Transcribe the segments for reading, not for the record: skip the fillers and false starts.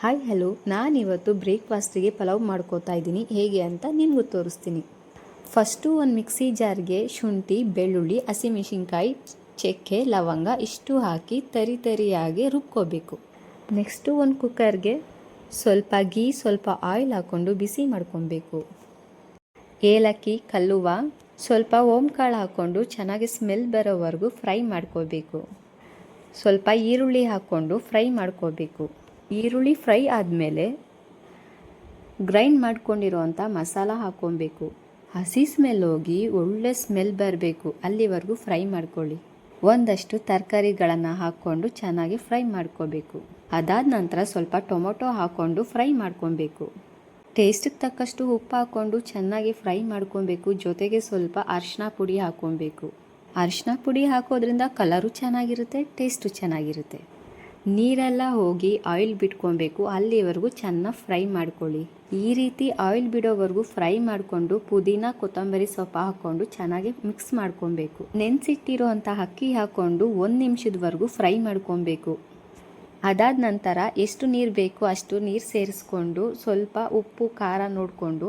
Hi hello, ನಾನಿವತ್ತು ಬ್ರೇಕ್ಫಾಸ್ಟಿಗೆ ಪಲಾವ್ ಮಾಡ್ಕೋತಾ ಇದ್ದೀನಿ. ಹೇಗೆ ಅಂತ ನಿಮಗೂ ತೋರಿಸ್ತೀನಿ. ಫಸ್ಟು ಒಂದು ಮಿಕ್ಸಿ ಜಾರ್ಗೆ ಶುಂಠಿ, ಬೆಳ್ಳುಳ್ಳಿ, ಹಸಿಮೆಣಸಿನ್ಕಾಯಿ, ಚಕ್ಕೆ, ಲವಂಗ ಇಷ್ಟು ಹಾಕಿ ತರಿಯಾಗಿ ರುಬ್ಕೋಬೇಕು. ನೆಕ್ಸ್ಟು ಒಂದು ಕುಕ್ಕರ್ಗೆ ಸ್ವಲ್ಪ ಗೀ, ಸ್ವಲ್ಪ ಆಯಿಲ್ ಹಾಕ್ಕೊಂಡು ಬಿಸಿ ಮಾಡ್ಕೊಬೇಕು. ಏಲಕ್ಕಿ, ಕಲ್ಲುವ, ಸ್ವಲ್ಪ ಓಂಕಾಳು ಹಾಕ್ಕೊಂಡು ಚೆನ್ನಾಗಿ ಸ್ಮೆಲ್ ಬರೋವರೆಗೂ ಫ್ರೈ ಮಾಡ್ಕೋಬೇಕು. ಸ್ವಲ್ಪ ಈರುಳ್ಳಿ ಹಾಕ್ಕೊಂಡು ಫ್ರೈ ಮಾಡ್ಕೋಬೇಕು. ಈರುಳ್ಳಿ ಫ್ರೈ ಆದಮೇಲೆ ಗ್ರೈಂಡ್ ಮಾಡ್ಕೊಂಡಿರೋವಂಥ ಮಸಾಲ ಹಾಕ್ಕೊಬೇಕು. ಹಸಿ ಸ್ಮೆಲ್ ಹೋಗಿ ಒಳ್ಳೆ ಸ್ಮೆಲ್ ಬರಬೇಕು, ಅಲ್ಲಿವರೆಗೂ ಫ್ರೈ ಮಾಡ್ಕೊಳ್ಳಿ. ಒಂದಷ್ಟು ತರಕಾರಿಗಳನ್ನು ಹಾಕ್ಕೊಂಡು ಚೆನ್ನಾಗಿ ಫ್ರೈ ಮಾಡ್ಕೋಬೇಕು. ಅದಾದ ನಂತರ ಸ್ವಲ್ಪ ಟೊಮೊಟೊ ಹಾಕ್ಕೊಂಡು ಫ್ರೈ ಮಾಡ್ಕೊಬೇಕು. ಟೇಸ್ಟಿಗೆ ತಕ್ಕಷ್ಟು ಉಪ್ಪು ಹಾಕ್ಕೊಂಡು ಚೆನ್ನಾಗಿ ಫ್ರೈ ಮಾಡ್ಕೊಬೇಕು. ಜೊತೆಗೆ ಸ್ವಲ್ಪ ಅರಿಶಿನ ಪುಡಿ ಹಾಕ್ಕೊಬೇಕು. ಅರಿಶಿನ ಪುಡಿ ಹಾಕೋದ್ರಿಂದ ಕಲರು ಚೆನ್ನಾಗಿರುತ್ತೆ, ಟೇಸ್ಟು ಚೆನ್ನಾಗಿರುತ್ತೆ. ನೀರೆಲ್ಲ ಹೋಗಿ ಆಯಿಲ್ ಬಿಟ್ಕೊಬೇಕು, ಅಲ್ಲಿವರೆಗೂ ಚೆನ್ನಾಗಿ ಫ್ರೈ ಮಾಡ್ಕೊಳ್ಳಿ. ಈ ರೀತಿ ಆಯಿಲ್ ಬಿಡೋವರೆಗೂ ಫ್ರೈ ಮಾಡಿಕೊಂಡು ಪುದೀನ, ಕೊತ್ತಂಬರಿ ಸೊಪ್ಪು ಹಾಕ್ಕೊಂಡು ಚೆನ್ನಾಗಿ ಮಿಕ್ಸ್ ಮಾಡ್ಕೊಬೇಕು. ನೆನೆಸಿಟ್ಟಿರೋಂಥ ಅಕ್ಕಿ ಹಾಕ್ಕೊಂಡು 1 ನಿಮಿಷದವರೆಗೂ ಫ್ರೈ ಮಾಡ್ಕೊಬೇಕು. ಅದಾದ ನಂತರ ಎಷ್ಟು ನೀರು ಬೇಕು ಅಷ್ಟು ನೀರು ಸೇರಿಸ್ಕೊಂಡು ಸ್ವಲ್ಪ ಉಪ್ಪು ಖಾರ ನೋಡಿಕೊಂಡು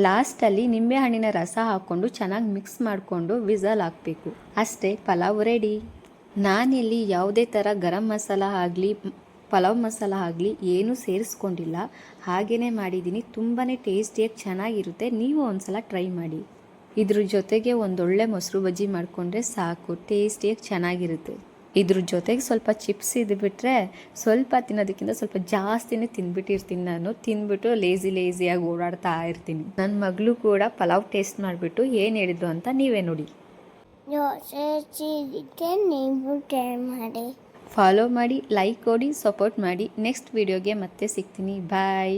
ಲಾಸ್ಟಲ್ಲಿ ನಿಂಬೆಹಣ್ಣಿನ ರಸ ಹಾಕ್ಕೊಂಡು ಚೆನ್ನಾಗಿ ಮಿಕ್ಸ್ ಮಾಡಿಕೊಂಡು ವಿಸಲ್ ಹಾಕಬೇಕು. ಅಷ್ಟೇ, ಪಲಾವ್ ರೆಡಿ. ನಾನಿಲ್ಲಿ ಯಾವುದೇ ಥರ ಗರಂ ಮಸಾಲ ಆಗಲಿ ಪಲಾವ್ ಮಸಾಲ ಆಗಲಿ ಏನೂ ಸೇರಿಸ್ಕೊಂಡಿಲ್ಲ, ಹಾಗೆಯೇ ಮಾಡಿದ್ದೀನಿ. ತುಂಬಾ ಟೇಸ್ಟಿಯಾಗಿ ಚೆನ್ನಾಗಿರುತ್ತೆ. ನೀವು ಒಂದ್ಸಲ ಟ್ರೈ ಮಾಡಿ. ಇದ್ರ ಜೊತೆಗೆ ಒಂದೊಳ್ಳೆ ಮೊಸರು ಬಜ್ಜಿ ಮಾಡಿಕೊಂಡ್ರೆ ಸಾಕು, ಟೇಸ್ಟಿಯಾಗಿ ಚೆನ್ನಾಗಿರುತ್ತೆ. ಇದ್ರ ಜೊತೆಗೆ ಸ್ವಲ್ಪ ಚಿಪ್ಸ್ ಇದ್ಬಿಟ್ರೆ ಸ್ವಲ್ಪ ತಿನ್ನೋದಕ್ಕಿಂತ ಸ್ವಲ್ಪ ಜಾಸ್ತಿನೇ ತಿಂದ್ಬಿಟ್ಟಿರ್ತೀನಿ. ನಾನು ತಿಂದ್ಬಿಟ್ಟು ಲೇಸಿಯಾಗಿ ಓಡಾಡ್ತಾ ಇರ್ತೀನಿ. ನನ್ನ ಮಗಳು ಕೂಡ ಪಲಾವ್ ಟೇಸ್ಟ್ ಮಾಡಿಬಿಟ್ಟು ಏನು ಹೇಳಿದ್ರು ಅಂತ ನೀವೇ ನೋಡಿ. ನೀವು ಟ್ರೈ ಮಾಡಿ, ಫಾಲೋ ಮಾಡಿ, ಲೈಕ್ ಕೊಡಿ, ಸಪೋರ್ಟ್ ಮಾಡಿ. ನೆಕ್ಸ್ಟ್ ವಿಡಿಯೋಗೆ ಮತ್ತೆ ಸಿಗ್ತೀನಿ. ಬಾಯ್.